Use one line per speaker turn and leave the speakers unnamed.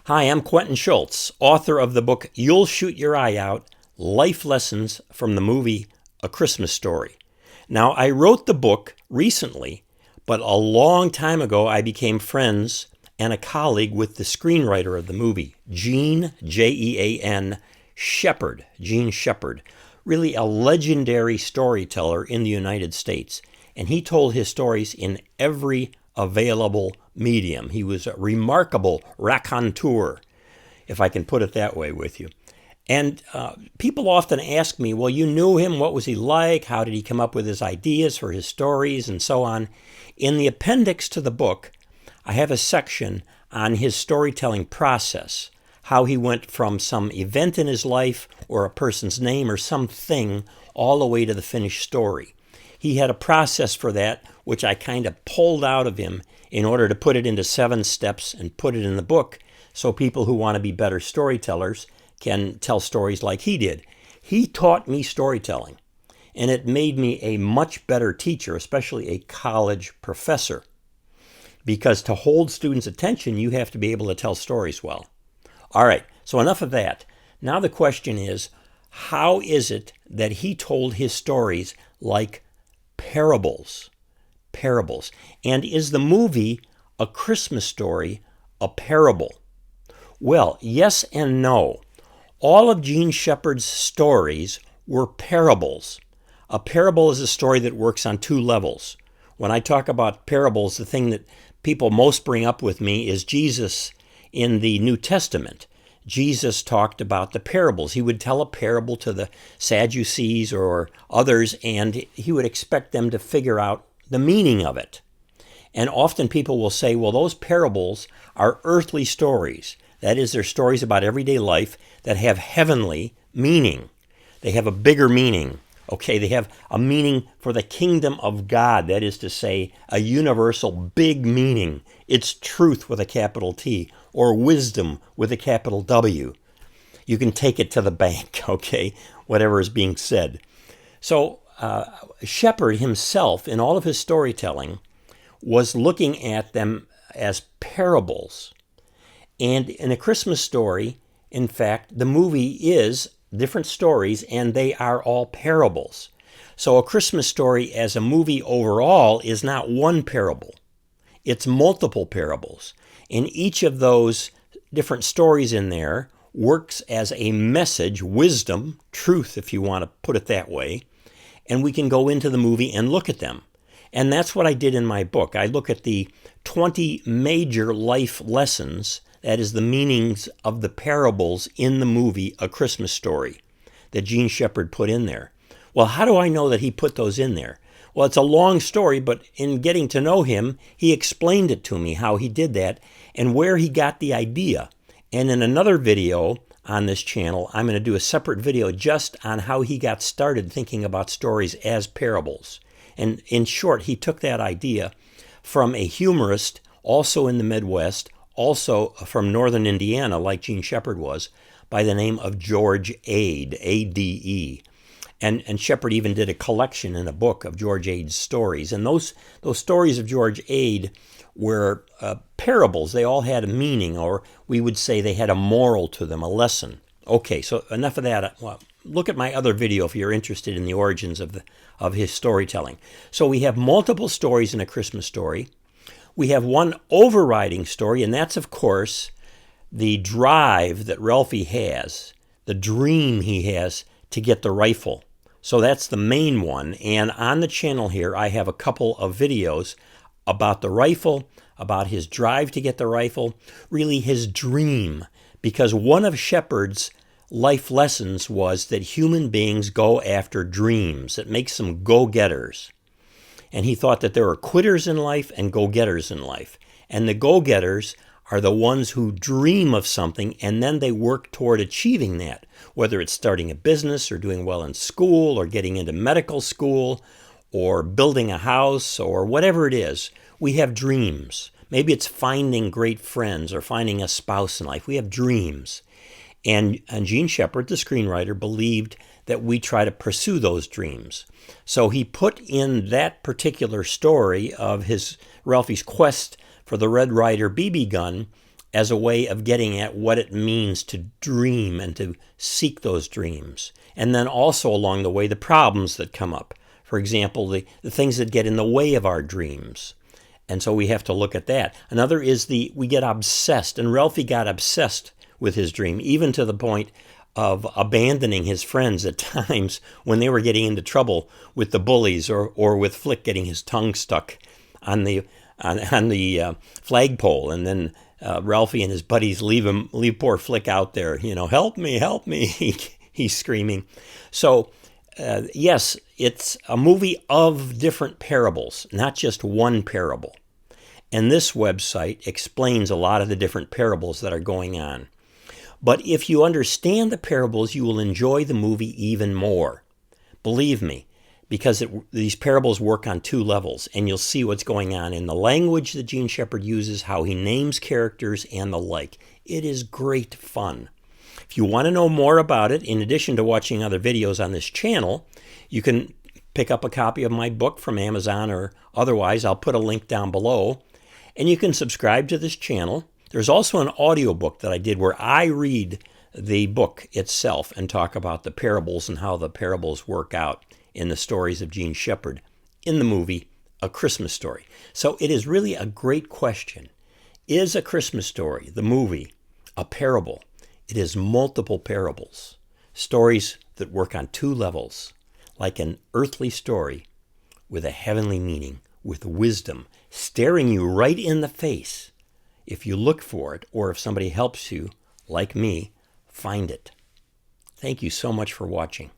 Hi, I'm Quentin Schultze, author of the book You'll Shoot Your Eye Out, Life Lessons from the Movie A Christmas Story. Now, I wrote the book recently, but a long time ago I became friends and a colleague with the screenwriter of the movie, Gene, Jean, Shepherd, Gene Shepherd, really a legendary storyteller in the United States. And he told his stories in every available medium. He was a remarkable raconteur, if I can put it that way with you. And people often ask me, well, you knew him. What was he like? How did he come up with his ideas for his stories and so on? In the appendix to the book, I have a section on his storytelling process, how he went from some event in his life or a person's name or something all the way to the finished story. He had a process for that, which I kind of pulled out of him in order to put it into 7 steps and put it in the book so people who want to be better storytellers can tell stories like he did. He taught me storytelling, and it made me a much better teacher, especially a college professor, because to hold students' attention, you have to be able to tell stories well. All right, so enough of that. Now the question is, how is it that he told his stories like parables? Parables. And is the movie A Christmas Story a parable? Well, yes and no. All of Gene Shepherd's stories were parables. A parable is a story that works on 2 levels. When I talk about parables, the thing that people most bring up with me is Jesus in the New Testament. Jesus talked about the parables. He would tell a parable to the Sadducees or others, and he would expect them to figure out the meaning of it. And often people will say, well, those parables are earthly stories. That is, they're stories about everyday life that have heavenly meaning. They have a bigger meaning. Okay, they have a meaning for the kingdom of God. That is to say, a universal big meaning. It's truth with a capital T, or wisdom with a capital W. You can take it to the bank, okay, whatever is being said. So Shepherd himself, in all of his storytelling, was looking at them as parables. And in A Christmas Story, in fact, the movie is different stories, and they are all parables. So A Christmas Story as a movie overall is not one parable. It's multiple parables. And each of those different stories in there works as a message, wisdom, truth, if you want to put it that way. And we can go into the movie and look at them. And that's what I did in my book. I look at the 20 major life lessons, that is the meanings of the parables in the movie A Christmas Story that Gene Shepherd put in there. Well, how do I know that he put those in there? Well, it's a long story, but in getting to know him, he explained it to me, how he did that and where he got the idea. And in another video on this channel, I'm going to do a separate video just on how he got started thinking about stories as parables. And in short, he took that idea from a humorist, also in the Midwest, also from northern Indiana, like Gene Shepherd was, by the name of George Ade, A-D-E. And Shepherd even did a collection in a book of George Ade's stories. And those stories of George Ade were parables. They all had a meaning, or we would say they had a moral to them, a lesson. Okay, so enough of that. Well, look at my other video if you're interested in the origins of his storytelling. So we have multiple stories in A Christmas Story. We have one overriding story, and that's, of course, the drive that Ralphie has, the dream he has to get the rifle. So that's the main one. And on the channel here, I have a couple of videos about the rifle, about his drive to get the rifle, really his dream. Because one of Shepherd's life lessons was that human beings go after dreams. It makes them go-getters. And he thought that there are quitters in life and go-getters in life. And the go-getters are the ones who dream of something and then they work toward achieving that, whether it's starting a business or doing well in school or getting into medical school or building a house or whatever it is. We have dreams. Maybe it's finding great friends or finding a spouse in life. We have dreams. And Gene Shepherd, the screenwriter, believed that we try to pursue those dreams. So he put in that particular story of Ralphie's quest for the Red Ryder BB gun as a way of getting at what it means to dream and to seek those dreams. And then also along the way, the problems that come up. For example, the things that get in the way of our dreams. And so we have to look at that. Another is we get obsessed, and Ralphie got obsessed with his dream, even to the point of abandoning his friends at times when they were getting into trouble with the bullies, or with Flick getting his tongue stuck on the flagpole, and then Ralphie and his buddies leave poor Flick out there. Help me, help me! He's screaming. So yes, it's a movie of different parables, not just one parable. And this website explains a lot of the different parables that are going on. But if you understand the parables, you will enjoy the movie even more. Believe me, because these parables work on two levels, and you'll see what's going on in the language that Gene Shepard uses, how he names characters, and the like. It is great fun. If you want to know more about it, in addition to watching other videos on this channel, you can pick up a copy of my book from Amazon or otherwise. I'll put a link down below. And you can subscribe to this channel. There's also an audiobook that I did where I read the book itself and talk about the parables and how the parables work out in the stories of Gene Shepard in the movie A Christmas Story. So it is really a great question. Is A Christmas Story, the movie, a parable? It is multiple parables, stories that work on two levels, like an earthly story with a heavenly meaning, with wisdom, staring you right in the face if you look for it, or if somebody helps you, like me, find it. Thank you so much for watching.